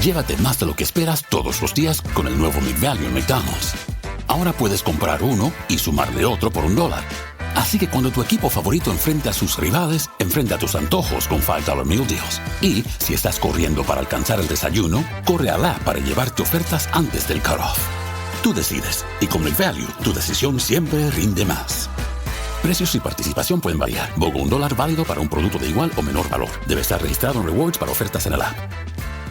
Llévate más de lo que esperas todos los días con el nuevo McValue en McDonald's. Ahora puedes comprar uno y sumarle otro por $1. Así que cuando tu equipo favorito enfrente a sus rivales, enfrenta tus antojos con $5 Meal Deals. Y si estás corriendo para alcanzar el desayuno, corre a la app para llevarte ofertas antes del cutoff. Tú decides, y con McValue, tu decisión siempre rinde más. Precios y participación pueden variar. BOGO $1 válido para un producto de igual o menor valor. Debe estar registrado en Rewards para ofertas en el app.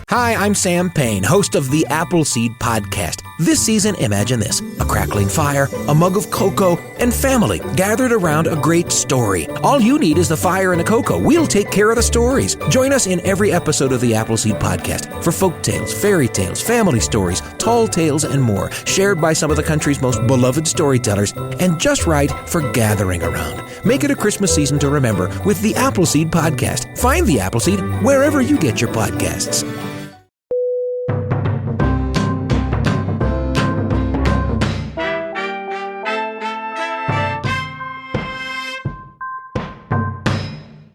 Hi, I'm Sam Payne, host of the Appleseed Podcast. This season, imagine this: a crackling fire, a mug of cocoa, and family gathered around a great story. All you need is the fire and the cocoa. We'll take care of the stories. Join us in every episode of the Appleseed Podcast for folk tales, fairy tales, family stories, tall tales, and more, shared by some of the country's most beloved storytellers, and just right for gathering around. Make it a Christmas season to remember with the Appleseed Podcast. Find the Appleseed wherever you get your podcasts.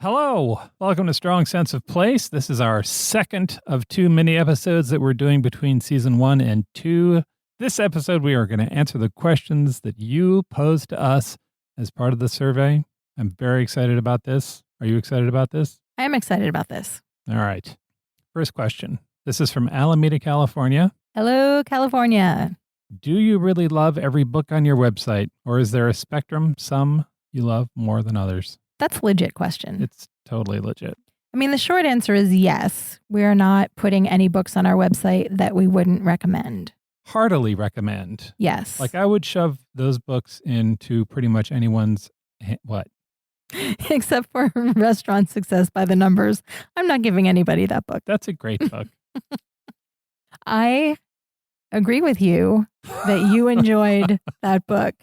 Hello, welcome to Strong Sense of Place. This is our second of 2 mini episodes that we're doing between season 1 and 2. This episode, we are going to answer the questions that you posed to us as part of the survey. I'm very excited about this. Are you excited about this? I am excited about this. All right. First question. This is from Alameda, California. Hello, California. Do you really love every book on your website, or is there a spectrum, some you love more than others? That's a legit question. It's totally legit. I mean, the short answer is yes. We're not putting any books on our website that we wouldn't recommend. Heartily recommend. Yes. Like I would shove those books into pretty much anyone's, what? Except for Restaurant Success by the Numbers. I'm not giving anybody that book. That's a great book. I agree with you that you enjoyed that book.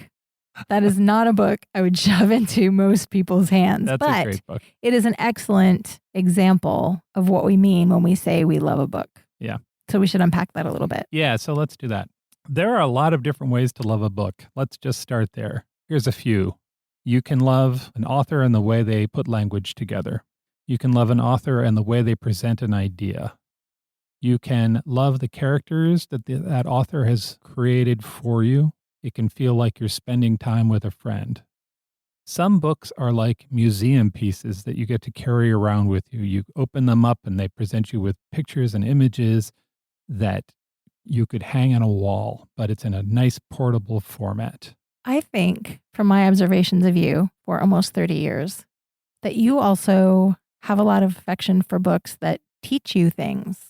That is not a book I would shove into most people's hands. That's a great book. It is an excellent example of what we mean when we say we love a book. Yeah. So we should unpack that a little bit. Yeah, so let's do that. There are a lot of different ways to love a book. Let's just start there. Here's a few. You can love an author and the way they put language together. You can love an author and the way they present an idea. You can love the characters that that author has created for you. It can feel like you're spending time with a friend. Some books are like museum pieces that you get to carry around with you. You open them up and they present you with pictures and images that you could hang on a wall, but it's in a nice portable format. I think, from my observations of you for almost 30 years, that you also have a lot of affection for books that teach you things.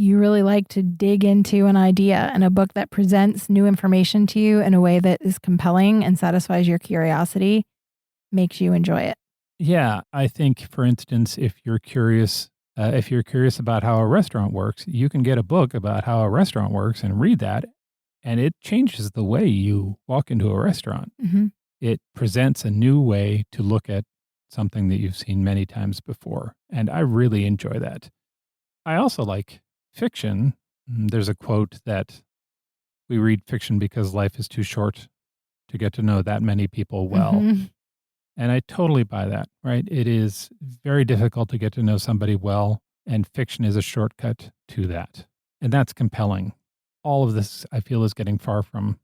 You really like to dig into an idea, and a book that presents new information to you in a way that is compelling and satisfies your curiosity makes you enjoy it. Yeah, I think, for instance, if you're curious about how a restaurant works, you can get a book about how a restaurant works and read that, and it changes the way you walk into a restaurant. Mm-hmm. It presents a new way to look at something that you've seen many times before, and I really enjoy that. I also like fiction. There's a quote that we read fiction because life is too short to get to know that many people well. Mm-hmm. And I totally buy that, right? It is very difficult to get to know somebody well, and fiction is a shortcut to that. And that's compelling. All of this, I feel, is getting far from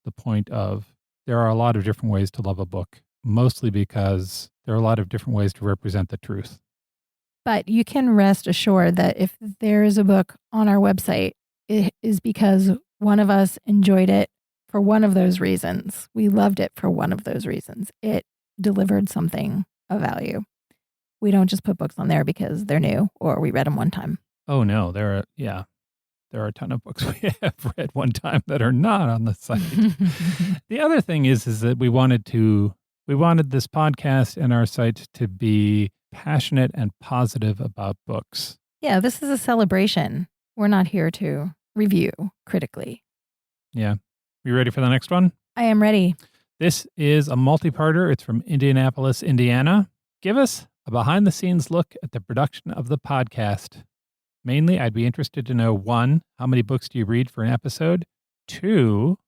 the point of there are a lot of different ways to love a book, mostly because there are a lot of different ways to represent the truth. But you can rest assured that if there is a book on our website, it is because one of us enjoyed it for one of those reasons. We loved it for one of those reasons. It delivered something of value. We don't just put books on there because they're new or we read them one time. Oh, no. There are a ton of books we have read one time that are not on the site. The other thing is that we wanted this podcast and our site to be passionate and positive about books. Yeah, this is a celebration. We're not here to review critically. Yeah. You ready for the next one? I am ready. This is a multi-parter. It's from Indianapolis, Indiana. Give us a behind-the-scenes look at the production of the podcast. Mainly, I'd be interested to know, 1, how many books do you read for an episode? 2,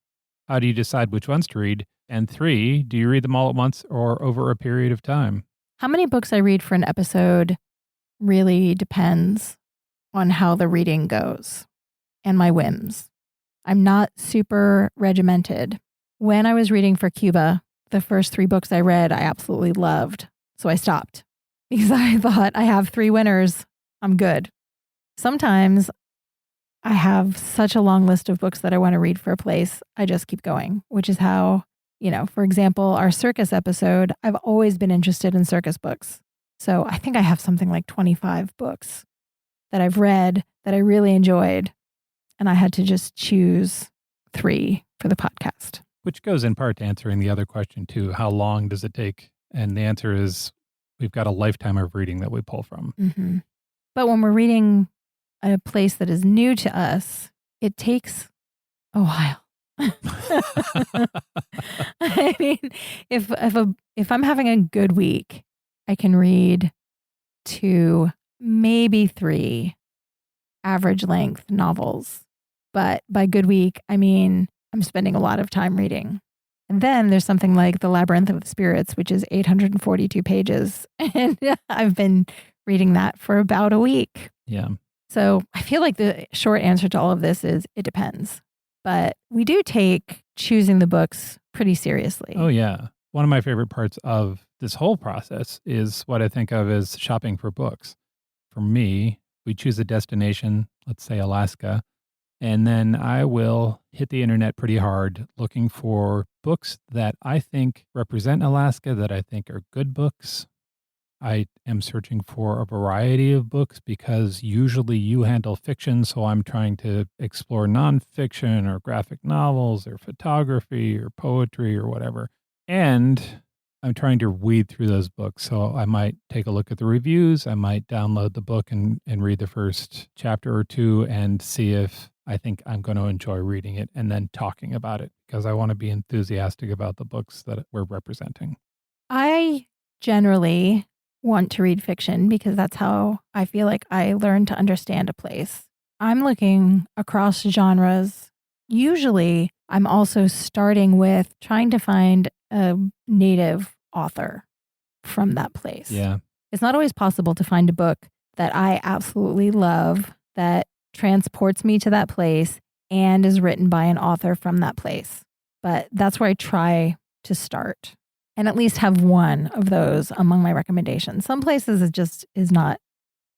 how do you decide which ones to read? And 3, do you read them all at once or over a period of time? How many books I read for an episode really depends on how the reading goes and my whims. I'm not super regimented. When I was reading for Cuba, the first 3 books I read, I absolutely loved. So I stopped because I thought I have 3 winners. I'm good. Sometimes I have such a long list of books that I want to read for a place. I just keep going, which is how, for example, our circus episode, I've always been interested in circus books. So I think I have something like 25 books that I've read that I really enjoyed. And I had to just choose 3 for the podcast. Which goes in part to answering the other question too. How long does it take? And the answer is we've got a lifetime of reading that we pull from. Mm-hmm. But when we're reading a place that is new to us, it takes a while. I mean, if I'm having a good week, I can read 2, maybe 3 average length novels. But by good week, I mean, I'm spending a lot of time reading. And then there's something like The Labyrinth of Spirits, which is 842 pages. And I've been reading that for about a week. Yeah. So I feel like the short answer to all of this is it depends. But we do take choosing the books pretty seriously. Oh, yeah. One of my favorite parts of this whole process is what I think of as shopping for books. For me, we choose a destination, let's say Alaska, and then I will hit the internet pretty hard looking for books that I think represent Alaska, that I think are good books. I am searching for a variety of books because usually you handle fiction, so I'm trying to explore nonfiction or graphic novels or photography or poetry or whatever. And I'm trying to weed through those books. So I might take a look at the reviews. I might download the book and read the first chapter or 2 and see if I think I'm going to enjoy reading it and then talking about it because I want to be enthusiastic about the books that we're representing. I generally want to read fiction because that's how I feel like I learn to understand a place. I'm looking across genres. Usually, I'm also starting with trying to find a native author from that place. Yeah. It's not always possible to find a book that I absolutely love that transports me to that place and is written by an author from that place. But that's where I try to start and at least have one of those among my recommendations. Some places it just is not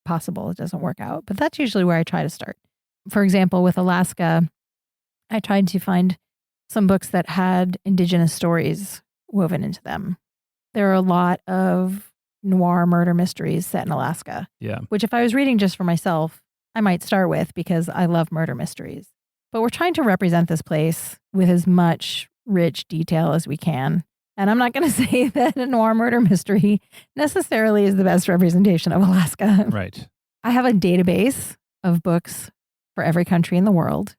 possible. It doesn't work out. But that's usually where I try to start. For example, with Alaska, I tried to find some books that had indigenous stories woven into them. There are a lot of noir murder mysteries set in Alaska. Yeah. Which if I was reading just for myself, I might start with because I love murder mysteries. But we're trying to represent this place with as much rich detail as we can. And I'm not going to say that a noir murder mystery necessarily is the best representation of Alaska. Right. I have a database of books for every country in the world.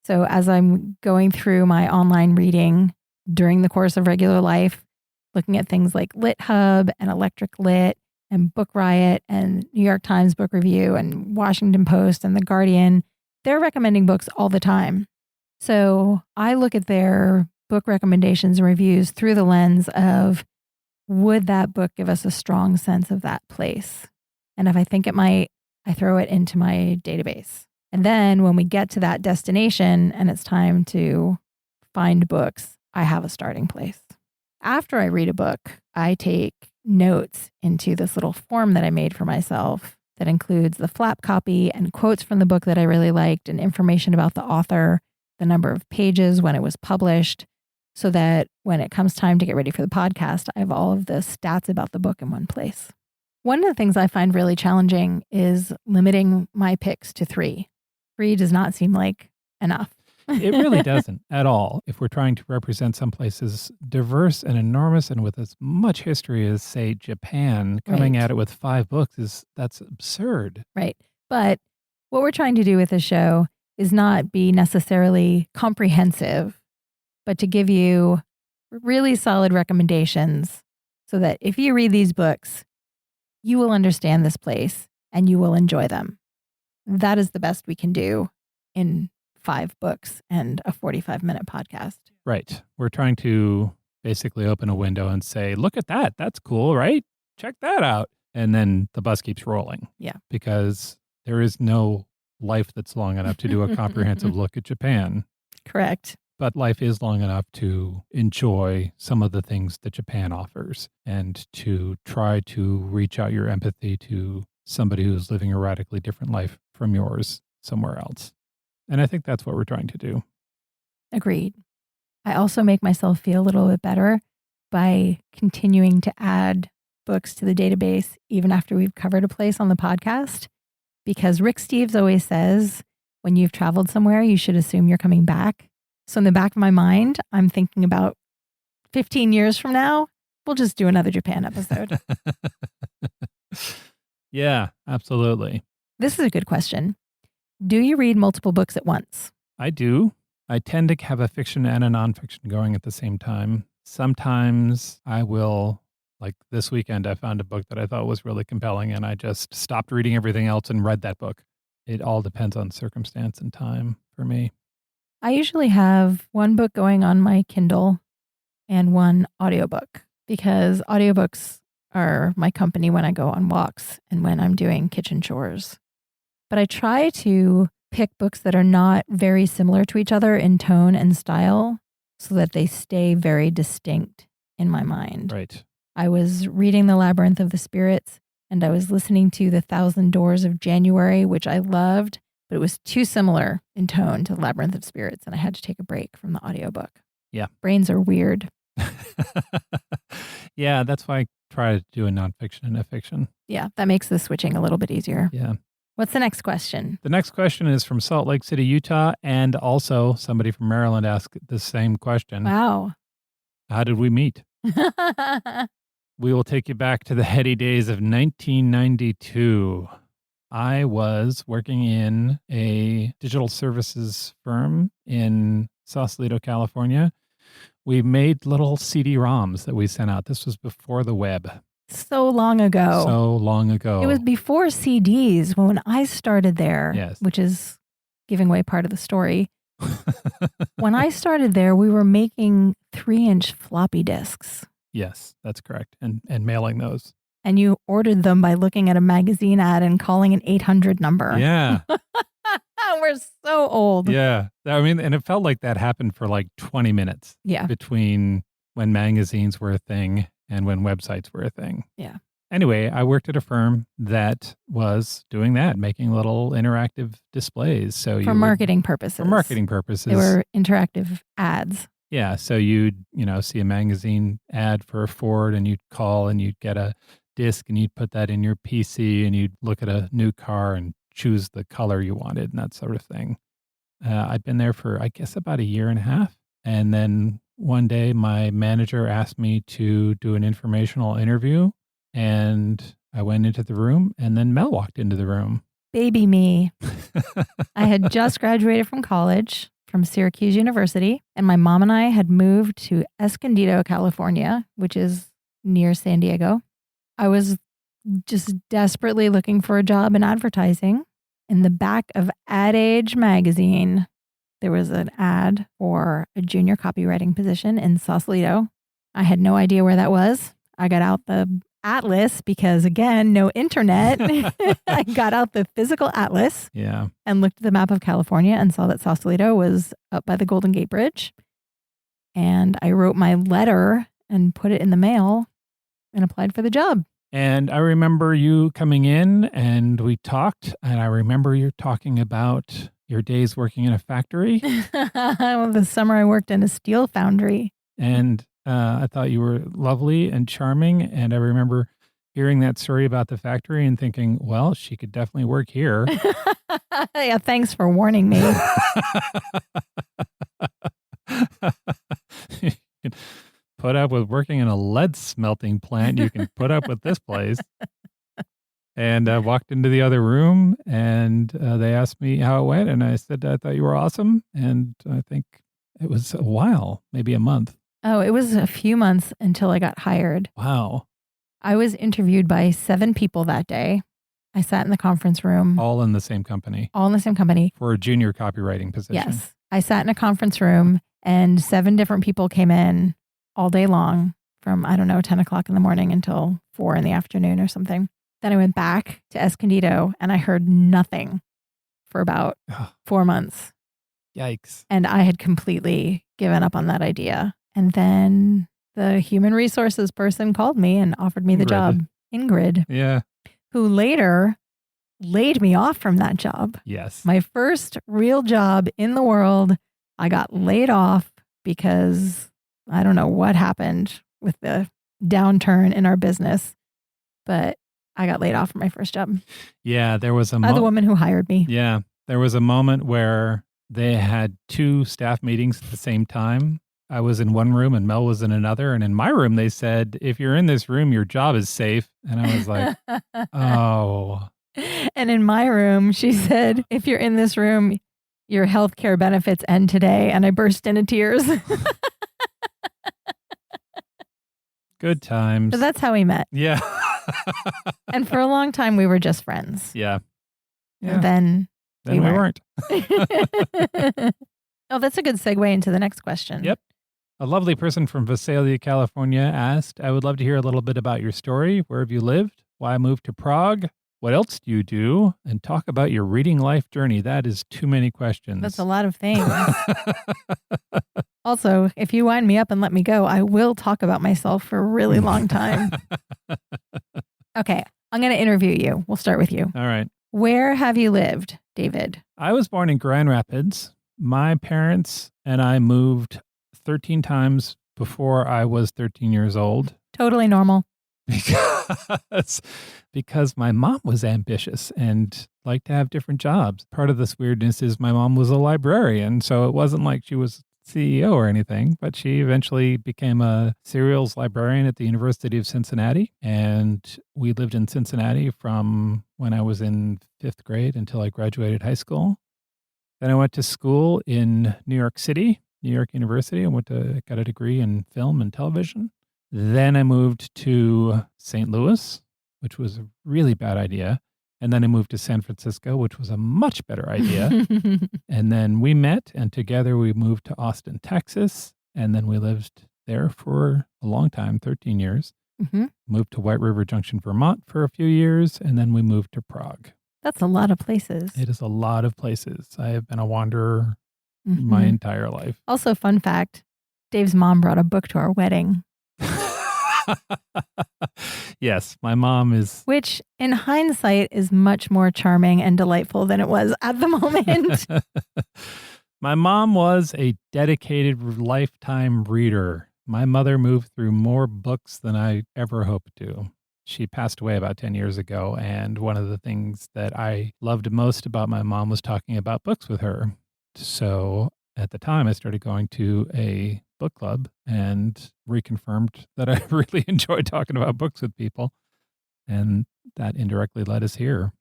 So as I'm going through my online reading during the course of regular life, looking at things like LitHub and Electric Lit and Book Riot and New York Times Book Review and Washington Post and The Guardian, they're recommending books all the time. So I look at their book recommendations and reviews through the lens of, would that book give us a strong sense of that place? And if I think it might, I throw it into my database. And then when we get to that destination and it's time to find books, I have a starting place. After I read a book, I take notes into this little form that I made for myself that includes the flap copy and quotes from the book that I really liked and information about the author, the number of pages, when it was published, so that when it comes time to get ready for the podcast, I have all of the stats about the book in one place. One of the things I find really challenging is limiting my picks to 3. 3 does not seem like enough. It really doesn't at all. If we're trying to represent some places diverse and enormous and with as much history as, say, Japan, coming Right. at it with 5 books that's absurd. Right. But what we're trying to do with this show is not be necessarily comprehensive, but to give you really solid recommendations so that if you read these books, you will understand this place and you will enjoy them. That is the best we can do in 5 books and a 45-minute podcast. Right. We're trying to basically open a window and say, look at that. That's cool, right? Check that out. And then the bus keeps rolling. Yeah. Because There is no life that's long enough to do a comprehensive look at Japan. Correct. But life is long enough to enjoy some of the things that Japan offers and to try to reach out your empathy to somebody who's living a radically different life from yours somewhere else. And I think that's what we're trying to do. Agreed. I also make myself feel a little bit better by continuing to add books to the database even after we've covered a place on the podcast, because Rick Steves always says, when you've traveled somewhere, you should assume you're coming back. So in the back of my mind, I'm thinking about 15 years from now, we'll just do another Japan episode. Yeah, absolutely. This is a good question. Do you read multiple books at once? I do. I tend to have a fiction and a nonfiction going at the same time. Sometimes I will, like this weekend, I found a book that I thought was really compelling and I just stopped reading everything else and read that book. It all depends on circumstance and time for me. I usually have one book going on my Kindle and one audiobook, because audiobooks are my company when I go on walks and when I'm doing kitchen chores. But I try to pick books that are not very similar to each other in tone and style so that they stay very distinct in my mind. Right. I was reading The Labyrinth of the Spirits and I was listening to The Thousand Doors of January, which I loved, but it was too similar in tone to The Labyrinth of Spirits, and I had to take a break from the audiobook. Yeah. Brains are weird. Yeah, that's why I try to do a nonfiction and a fiction. Yeah, that makes the switching a little bit easier. Yeah. What's the next question? The next question is from Salt Lake City, Utah, and also somebody from Maryland asked the same question. Wow. How did we meet? We will take you back to the heady days of 1992. I was working in a digital services firm in Sausalito, California. We made little CD-ROMs that we sent out. This was before the web. So long ago. So long ago. It was before CDs when I started there, Yes. which is giving away part of the story. When I started there, we were making 3-inch floppy disks. Yes, that's correct. And mailing those. And you ordered them by looking at a magazine ad and calling an 800 number. Yeah. We're so old. Yeah. I mean, and it felt like that happened for like 20 minutes. Yeah. Between when magazines were a thing and when websites were a thing. Yeah. Anyway, I worked at a firm that was doing that, making little interactive displays. So For marketing purposes. For marketing purposes. They were interactive ads. Yeah. So you'd, see a magazine ad for a Ford and you'd call and you'd get a disc and you'd put that in your PC and you'd look at a new car and choose the color you wanted and that sort of thing. I'd been there for, I guess, about a year and a half. And then one day my manager asked me to do an informational interview and I went into the room and then Mel walked into the room. Baby me. I had just graduated from college from Syracuse University, and my mom and I had moved to Escondido, California, which is near San Diego. I was just desperately looking for a job in advertising. In the back of Ad Age magazine, there was an ad for a junior copywriting position in Sausalito. I had no idea where that was. I got out the atlas because, again, no internet. I got out the physical atlas and looked at the map of California and saw that Sausalito was up by the Golden Gate Bridge. And I wrote my letter and put it in the mail and applied for the job. And I remember you coming in and we talked, and I remember you talking about your days working in a factory. The summer I worked in a steel foundry. And I thought you were lovely and charming. And I remember hearing that story about the factory and thinking, well, she could definitely work here. Yeah, thanks for warning me. You can put up with working in a lead smelting plant. You can put up with this place. And I walked into the other room and they asked me how it went. And I said, I thought you were awesome. And I think it was a while, maybe a month. Oh, it was a few months until I got hired. Wow. I was interviewed by 7 people that day. I sat in the conference room. All in the same company. All in the same company. For a junior copywriting position. Yes. I sat in a conference room and 7 different people came in all day long from, 10 o'clock in the morning until 4 in the afternoon or something. Then I went back to Escondido and I heard nothing for about 4 months. Yikes. And I had completely given up on that idea. And then the human resources person called me and offered me the job, Ingrid, Yeah. who later laid me off from that job. Yes. My first real job in the world, I got laid off because I don't know what happened with the downturn in our business, but I got laid off from my first job. Yeah, there was By the woman who hired me. Yeah, there was a moment where they had 2 staff meetings at the same time. I was in one room and Mel was in another. And in my room, they said, if you're in this room, your job is safe. And I was like, oh. And in my room, she said, if you're in this room, your health care benefits end today. And I burst into tears. Good times. So that's how we met. Yeah. And for a long time, we were just friends. Yeah. And then we weren't. Oh, that's a good segue into the next question. Yep. A lovely person from Visalia, California asked, I would love to hear a little bit about your story. Where have you lived? Why moved to Prague? What else do you do? And talk about your reading life journey. That is too many questions. That's a lot of things. Also, if you wind me up and let me go, I will talk about myself for a really long time. Okay, I'm going to interview you. We'll start with you. All right. Where have you lived, David? I was born in Grand Rapids. My parents and I moved 13 times before I was 13 years old. Totally normal. Because my mom was ambitious and liked to have different jobs. Part of this weirdness is my mom was a librarian, so it wasn't like she was CEO or anything, but she eventually became a serials librarian at the University of Cincinnati. And we lived in Cincinnati from when I was in 5th grade until I graduated high school. Then I went to school in New York City, New York University. I got a degree in film and television. Then I moved to St. Louis, which was a really bad idea. And then I moved to San Francisco, which was a much better idea. And then we met, and together we moved to Austin, Texas. And then we lived there for a long time, 13 years. Mm-hmm. Moved to White River Junction, Vermont for a few years. And then we moved to Prague. That's a lot of places. It is a lot of places. I have been a wanderer my entire life. Also, fun fact, Dave's mom brought a book to our wedding. Yes, my mom is. Which, in hindsight, is much more charming and delightful than it was at the moment. My mom was a dedicated lifetime reader. My mother moved through more books than I ever hoped to. She passed away about 10 years ago, and one of the things that I loved most about my mom was talking about books with her. So at the time, I started going to a book club and reconfirmed that I really enjoyed talking about books with people. And that indirectly led us here.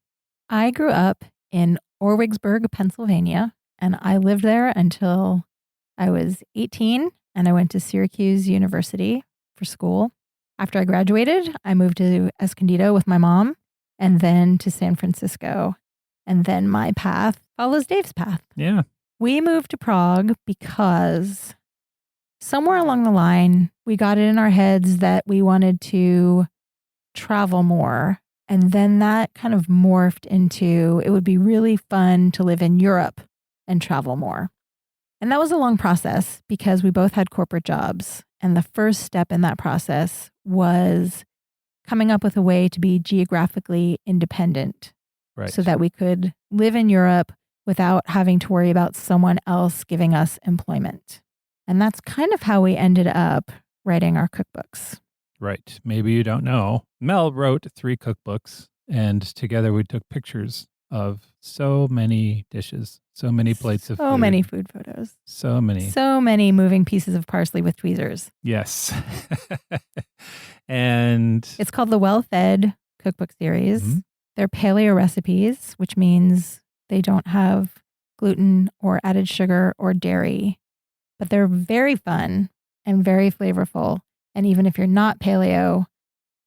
I grew up in Orwigsburg, Pennsylvania, and I lived there until I was 18, and I went to Syracuse University for school. After I graduated, I moved to Escondido with my mom, and then to San Francisco. And then my path follows Dave's path. Yeah. We moved to Prague because somewhere along the line, we got it in our heads that we wanted to travel more. And then that kind of morphed into it would be really fun to live in Europe and travel more. And that was a long process because we both had corporate jobs. And the first step in that process was coming up with a way to be geographically independent. Right. So that we could live in Europe without having to worry about someone else giving us employment. And that's kind of how we ended up writing our cookbooks. Right. Maybe you don't know. Mel wrote 3 cookbooks, and together we took pictures of so many dishes, so many plates of food. So many food photos. So many. So many moving pieces of parsley with tweezers. Yes. And it's called the Well Fed Cookbook Series. Mm-hmm. They're paleo recipes, which means they don't have gluten or added sugar or dairy, but they're very fun and very flavorful. And even if you're not paleo,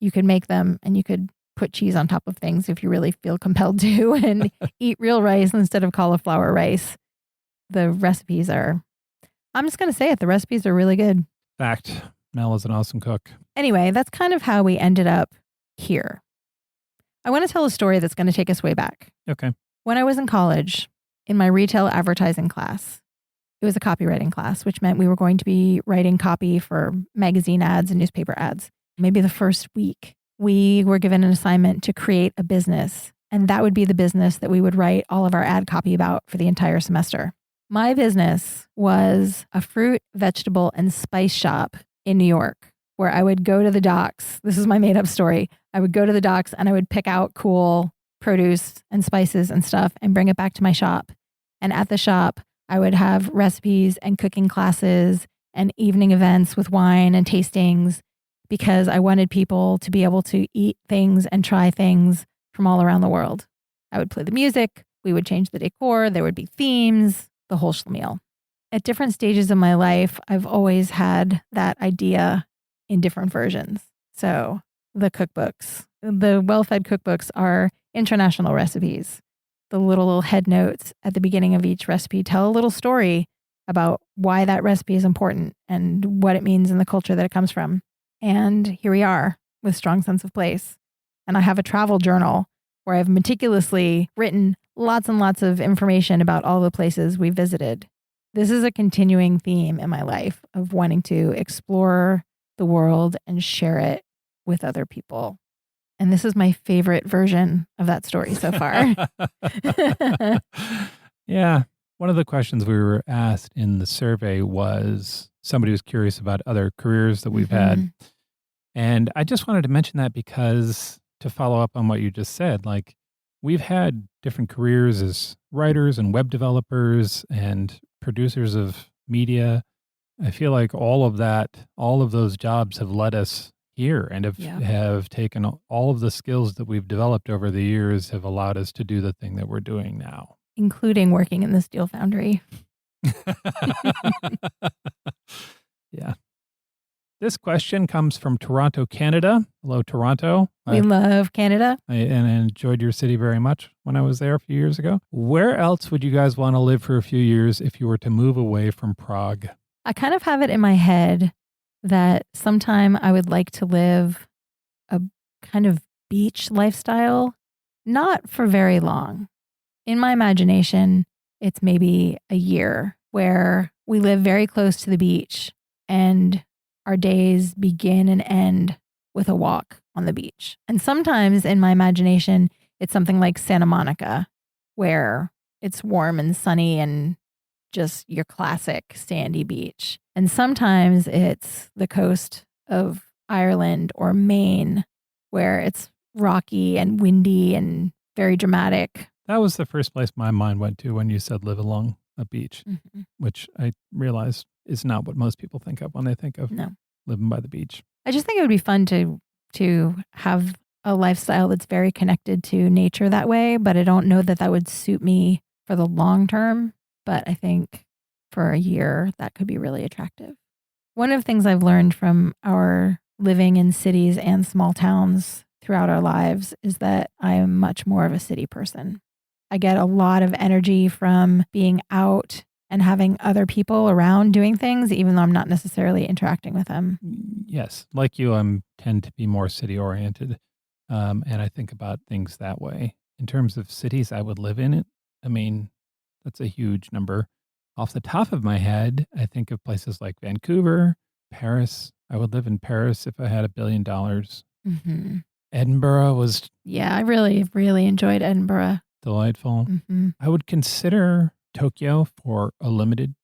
you could make them and you could put cheese on top of things if you really feel compelled to and eat real rice instead of cauliflower rice. The recipes are, I'm just going to say it, the recipes are really good. Fact. Mel is an awesome cook. Anyway, that's kind of how we ended up here. I want to tell a story that's going to take us way back. Okay. When I was in college, in my retail advertising class, it was a copywriting class, which meant we were going to be writing copy for magazine ads and newspaper ads. Maybe the first week, we were given an assignment to create a business, and that would be the business that we would write all of our ad copy about for the entire semester. My business was a fruit, vegetable, and spice shop in New York, where I would go to the docks. This is my made up story. I would go to the docks and I would pick out cool produce and spices and stuff and bring it back to my shop. And at the shop, I would have recipes and cooking classes and evening events with wine and tastings because I wanted people to be able to eat things and try things from all around the world. I would play the music. We would change the decor. There would be themes, the whole schlemiel. At different stages of my life, I've always had that idea in different versions. So the cookbooks, the Well-Fed cookbooks are international recipes. The little head notes at the beginning of each recipe tell a little story about why that recipe is important and what it means in the culture that it comes from. And here we are with Strong Sense of Place. And I have a travel journal where I've meticulously written lots and lots of information about all the places we visited. This is a continuing theme in my life of wanting to explore the world and share it with other people. And this is my favorite version of that story so far. Yeah. One of the questions we were asked in the survey was somebody was curious about other careers that we've had. And I just wanted to mention that because to follow up on what you just said, like we've had different careers as writers and web developers and producers of media. I feel like all of those jobs have led us here and have taken all of the skills that we've developed over the years have allowed us to do the thing that we're doing now. Including working in the steel foundry. Yeah. This question comes from Toronto, Canada. Hello, Toronto. We love Canada. I enjoyed your city very much when I was there a few years ago. Where else would you guys want to live for a few years if you were to move away from Prague? I kind of have it in my head that sometime I would like to live a kind of beach lifestyle, not for very long. In my imagination, it's maybe a year where we live very close to the beach and our days begin and end with a walk on the beach. And sometimes in my imagination, it's something like Santa Monica, where it's warm and sunny and just your classic sandy beach. And sometimes it's the coast of Ireland or Maine, where it's rocky and windy and very dramatic. That was the first place my mind went to when you said live along a beach, which I realized is not what most people think of when they think of living by the beach. I just think it would be fun to have a lifestyle that's very connected to nature that way, but I don't know that that would suit me for the long term. But I think for a year, that could be really attractive. One of the things I've learned from our living in cities and small towns throughout our lives is that I am much more of a city person. I get a lot of energy from being out and having other people around doing things, even though I'm not necessarily interacting with them. Yes. Like you, I tend to be more city oriented. And I think about things that way. In terms of cities I would live in it, I mean, that's a huge number. Off the top of my head, I think of places like Vancouver, Paris. I would live in Paris if I had $1 billion. Mm-hmm. Edinburgh was... Yeah, I really, really enjoyed Edinburgh. Delightful. Mm-hmm. I would consider Tokyo for a limited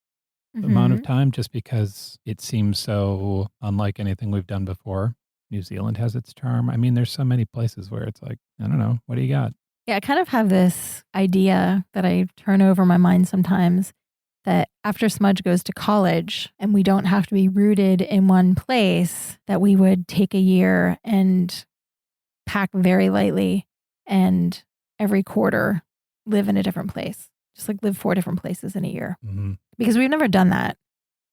amount of time just because it seems so unlike anything we've done before. New Zealand has its charm. I mean, there's so many places where it's like, I don't know, what do you got? Yeah, I kind of have this idea that I turn over my mind sometimes that after Smudge goes to college and we don't have to be rooted in one place, that we would take a year and pack very lightly and every quarter live in a different place. Just like live 4 different places in a year. Mm-hmm. Because we've never done that.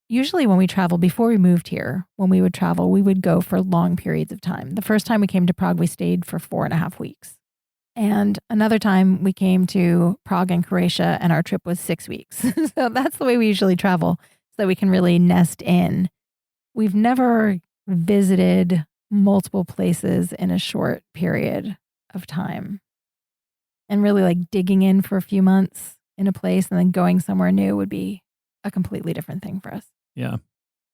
Usually when we travel, before we moved here, when we would travel, we would go for long periods of time. The first time we came to Prague, we stayed for 4.5 weeks. And another time we came to Prague and Croatia and our trip was 6 weeks. So that's the way we usually travel so that we can really nest in. We've never visited multiple places in a short period of time. And really like digging in for a few months in a place and then going somewhere new would be a completely different thing for us. Yeah.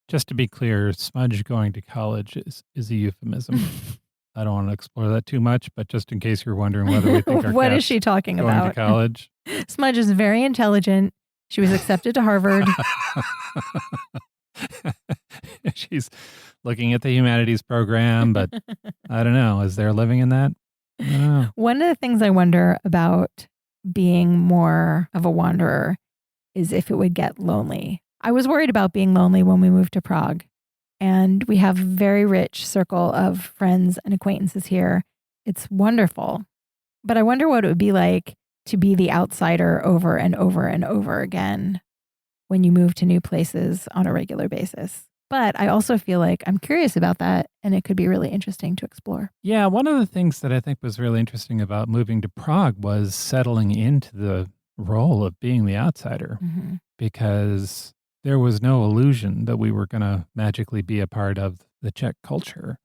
Just to be clear, Smudge going to college is a euphemism. I don't want to explore that too much, but just in case you're wondering whether we think our What is cat's she talking going about? to college. Smudge is very intelligent. She was accepted to Harvard. She's looking at the humanities program, but I don't know. Is there a living in that? I don't know. One of the things I wonder about being more of a wanderer is if it would get lonely. I was worried about being lonely when we moved to Prague. And we have a very rich circle of friends and acquaintances here. It's wonderful. But I wonder what it would be like to be the outsider over and over and over again when you move to new places on a regular basis. But I also feel like I'm curious about that, and it could be really interesting to explore. Yeah, one of the things that I think was really interesting about moving to Prague was settling into the role of being the outsider, because there was no illusion that we were going to magically be a part of the Czech culture.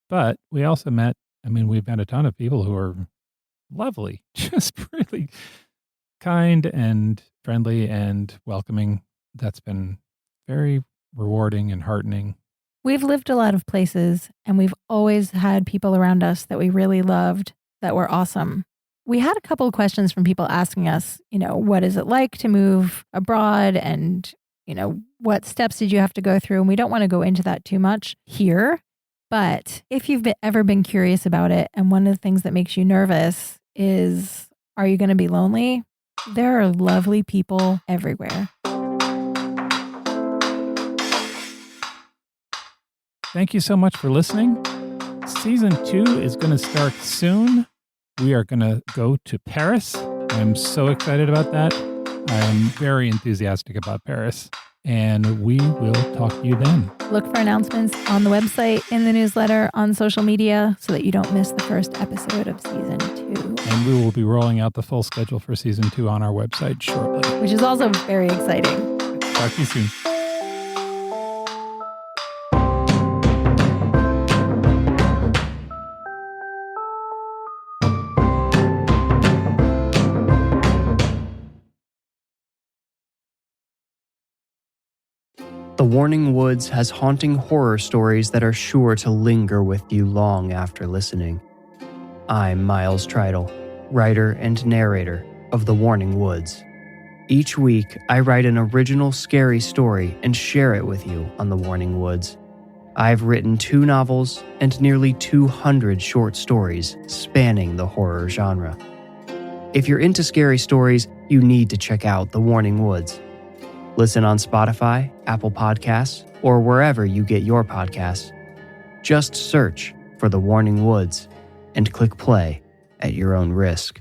But we also we've met a ton of people who are lovely, just really kind and friendly and welcoming. That's been very rewarding and heartening. We've lived a lot of places, and we've always had people around us that we really loved that were awesome. We had a couple of questions from people asking us, what is it like to move abroad, and what steps did you have to go through? And we don't want to go into that too much here. But if you've ever been curious about it, and one of the things that makes you nervous is, are you going to be lonely? There are lovely people everywhere. Thank you so much for listening. Season 2 is going to start soon. We are going to go to Paris. I'm so excited about that. I'm very enthusiastic about Paris, and we will talk to you then. Look for announcements on the website, in the newsletter, on social media, so that you don't miss the first episode of season 2. And we will be rolling out the full schedule for season 2 on our website shortly. Which is also very exciting. Talk to you soon. The Warning Woods has haunting horror stories that are sure to linger with you long after listening. I'm Miles Tritle, writer and narrator of The Warning Woods. Each week, I write an original scary story and share it with you on The Warning Woods. I've written 2 novels and nearly 200 short stories spanning the horror genre. If you're into scary stories, you need to check out The Warning Woods. Listen on Spotify, Apple Podcasts, or wherever you get your podcasts. Just search for The Warning Woods and click play at your own risk.